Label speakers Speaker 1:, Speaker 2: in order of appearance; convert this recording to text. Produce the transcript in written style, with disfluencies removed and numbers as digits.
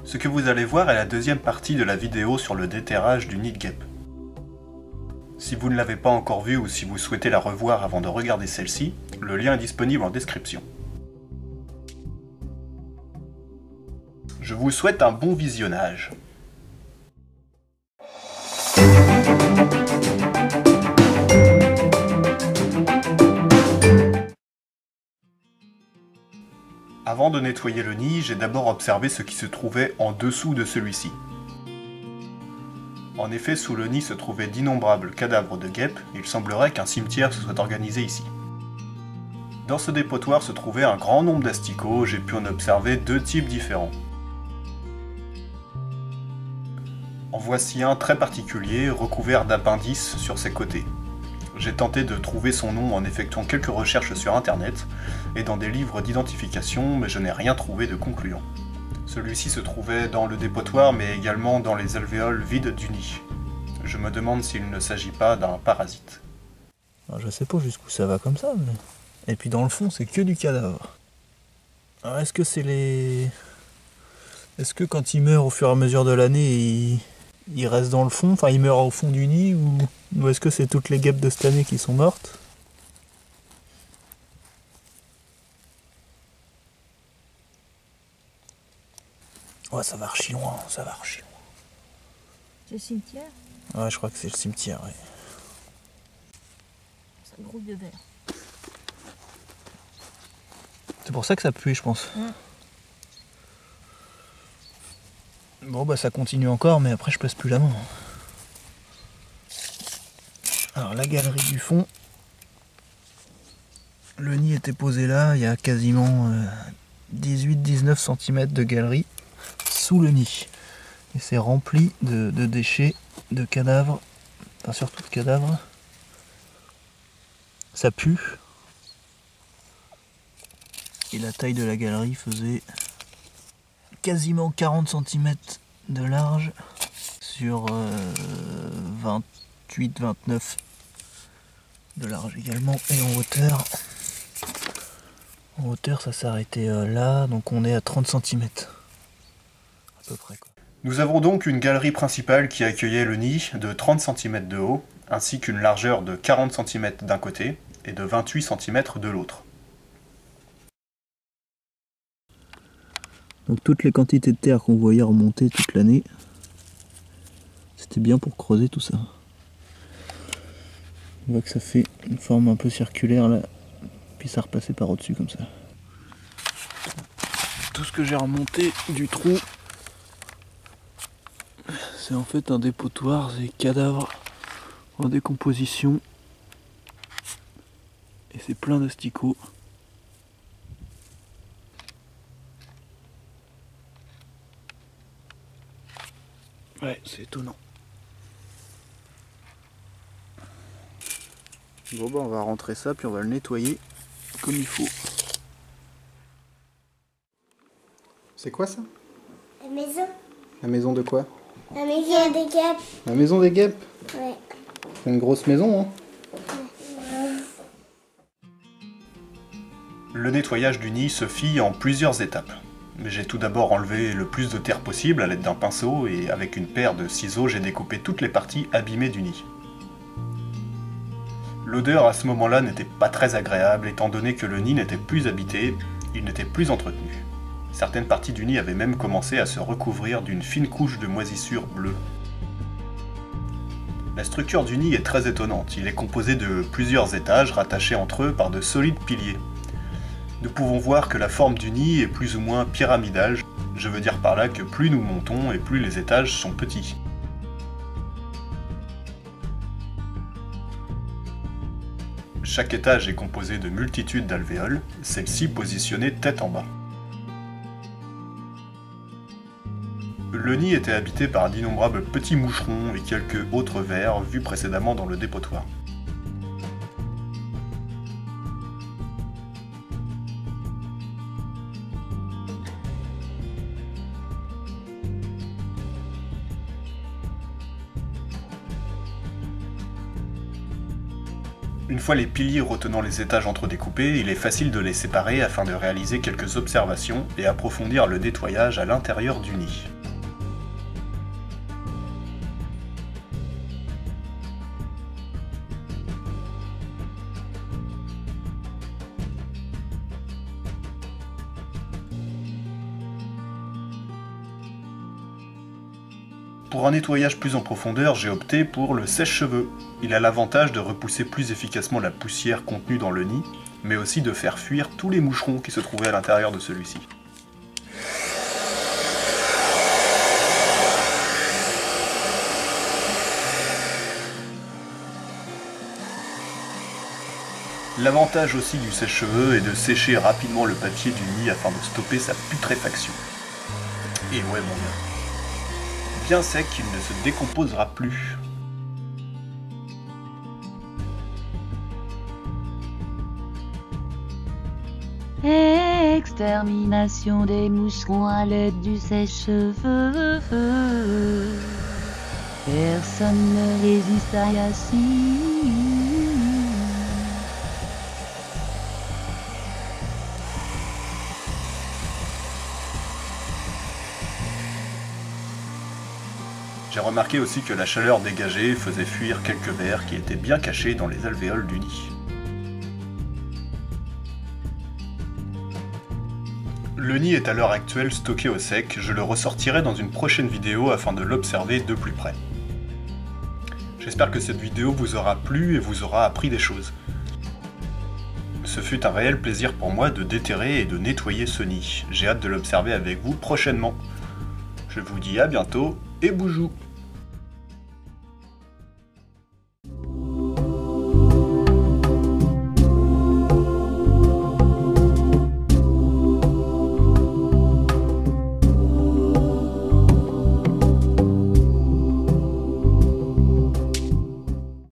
Speaker 1: Ce que vous allez voir est la deuxième partie de la vidéo sur le déterrage du nid de guêpe. Si vous ne l'avez pas encore vue ou si vous souhaitez la revoir avant de regarder celle-ci, le lien est disponible en description. Je vous souhaite un bon visionnage. Avant de nettoyer le nid, j'ai d'abord observé ce qui se trouvait en dessous de celui-ci. En effet, sous le nid se trouvaient d'innombrables cadavres de guêpes, et il semblerait qu'un cimetière se soit organisé ici. Dans ce dépotoir se trouvait un grand nombre d'asticots, j'ai pu en observer deux types différents. En voici un très particulier, recouvert d'appendices sur ses côtés. J'ai tenté de trouver son nom en effectuant quelques recherches sur internet et dans des livres d'identification, mais je n'ai rien trouvé de concluant. Celui-ci se trouvait dans le dépotoir, mais également dans les alvéoles vides du nid. Je me demande s'il ne s'agit pas d'un parasite.
Speaker 2: Alors, je sais pas jusqu'où ça va comme ça, mais... Et puis dans le fond, c'est que du cadavre. Alors est-ce que c'est les... Est-ce que quand il meurt au fur et à mesure de l'année, il reste dans le fond, enfin il meurt au fond du nid, ou est-ce que c'est toutes les guêpes de cette année qui sont mortes? Ouais, ça va archi loin, ça va archi loin.
Speaker 3: C'est le cimetière?
Speaker 2: Ouais, je crois que c'est le cimetière, ouais.
Speaker 3: Ça grouille de verre.
Speaker 2: C'est pour ça que ça pue, je pense. Bon, bah ça continue encore, mais après je passe plus la main. Alors, la galerie du fond. Le nid était posé là, il y a quasiment 18-19 cm de galerie sous le nid. Et c'est rempli de déchets, de cadavres, enfin surtout de cadavres. Ça pue. Et la taille de la galerie faisait quasiment 40 cm de large sur 28-29 de large également, et en hauteur. En hauteur, ça s'arrêtait là, donc on est à 30 cm. À peu près, quoi.
Speaker 1: Nous avons donc une galerie principale qui accueillait le nid de 30 cm de haut, ainsi qu'une largeur de 40 cm d'un côté et de 28 cm de l'autre.
Speaker 2: Donc toutes les quantités de terre qu'on voyait remonter toute l'année, c'était bien pour creuser tout ça. On voit que ça fait une forme un peu circulaire là, puis ça repassait par au-dessus comme ça. Tout ce que j'ai remonté du trou, c'est en fait un dépotoir, des cadavres en décomposition. Et c'est plein d'asticots. Ouais, c'est étonnant. Bon bah on va rentrer ça, puis on va le nettoyer comme il faut.
Speaker 4: C'est quoi ça?
Speaker 5: La maison.
Speaker 4: La maison de quoi?
Speaker 5: La maison des guêpes.
Speaker 4: La maison des guêpes?
Speaker 5: Ouais.
Speaker 4: C'est une grosse maison, hein?
Speaker 1: Le nettoyage du nid se fit en plusieurs étapes. J'ai tout d'abord enlevé le plus de terre possible à l'aide d'un pinceau et avec une paire de ciseaux j'ai découpé toutes les parties abîmées du nid. L'odeur à ce moment-là n'était pas très agréable étant donné que le nid n'était plus habité, il n'était plus entretenu. Certaines parties du nid avaient même commencé à se recouvrir d'une fine couche de moisissure bleue. La structure du nid est très étonnante, il est composé de plusieurs étages rattachés entre eux par de solides piliers. Nous pouvons voir que la forme du nid est plus ou moins pyramidale, je veux dire par là que plus nous montons et plus les étages sont petits. Chaque étage est composé de multitudes d'alvéoles, celles-ci positionnées tête en bas. Le nid était habité par d'innombrables petits moucherons et quelques autres vers vus précédemment dans le dépotoir. Une fois les piliers retenant les étages entredécoupés, il est facile de les séparer afin de réaliser quelques observations et approfondir le nettoyage à l'intérieur du nid. Pour un nettoyage plus en profondeur, j'ai opté pour le sèche-cheveux. Il a l'avantage de repousser plus efficacement la poussière contenue dans le nid, mais aussi de faire fuir tous les moucherons qui se trouvaient à l'intérieur de celui-ci. L'avantage aussi du sèche-cheveux est de sécher rapidement le papier du nid afin de stopper sa putréfaction. Et ouais mon gars. Bien sec, il ne se décomposera plus.
Speaker 6: Extermination des moucherons à l'aide du sèche-cheveux. Personne ne résiste à Yassine.
Speaker 1: J'ai remarqué aussi que la chaleur dégagée faisait fuir quelques vers qui étaient bien cachés dans les alvéoles du nid. Le nid est à l'heure actuelle stocké au sec, je le ressortirai dans une prochaine vidéo afin de l'observer de plus près. J'espère que cette vidéo vous aura plu et vous aura appris des choses. Ce fut un réel plaisir pour moi de déterrer et de nettoyer ce nid. J'ai hâte de l'observer avec vous prochainement. Je vous dis à bientôt et boujou!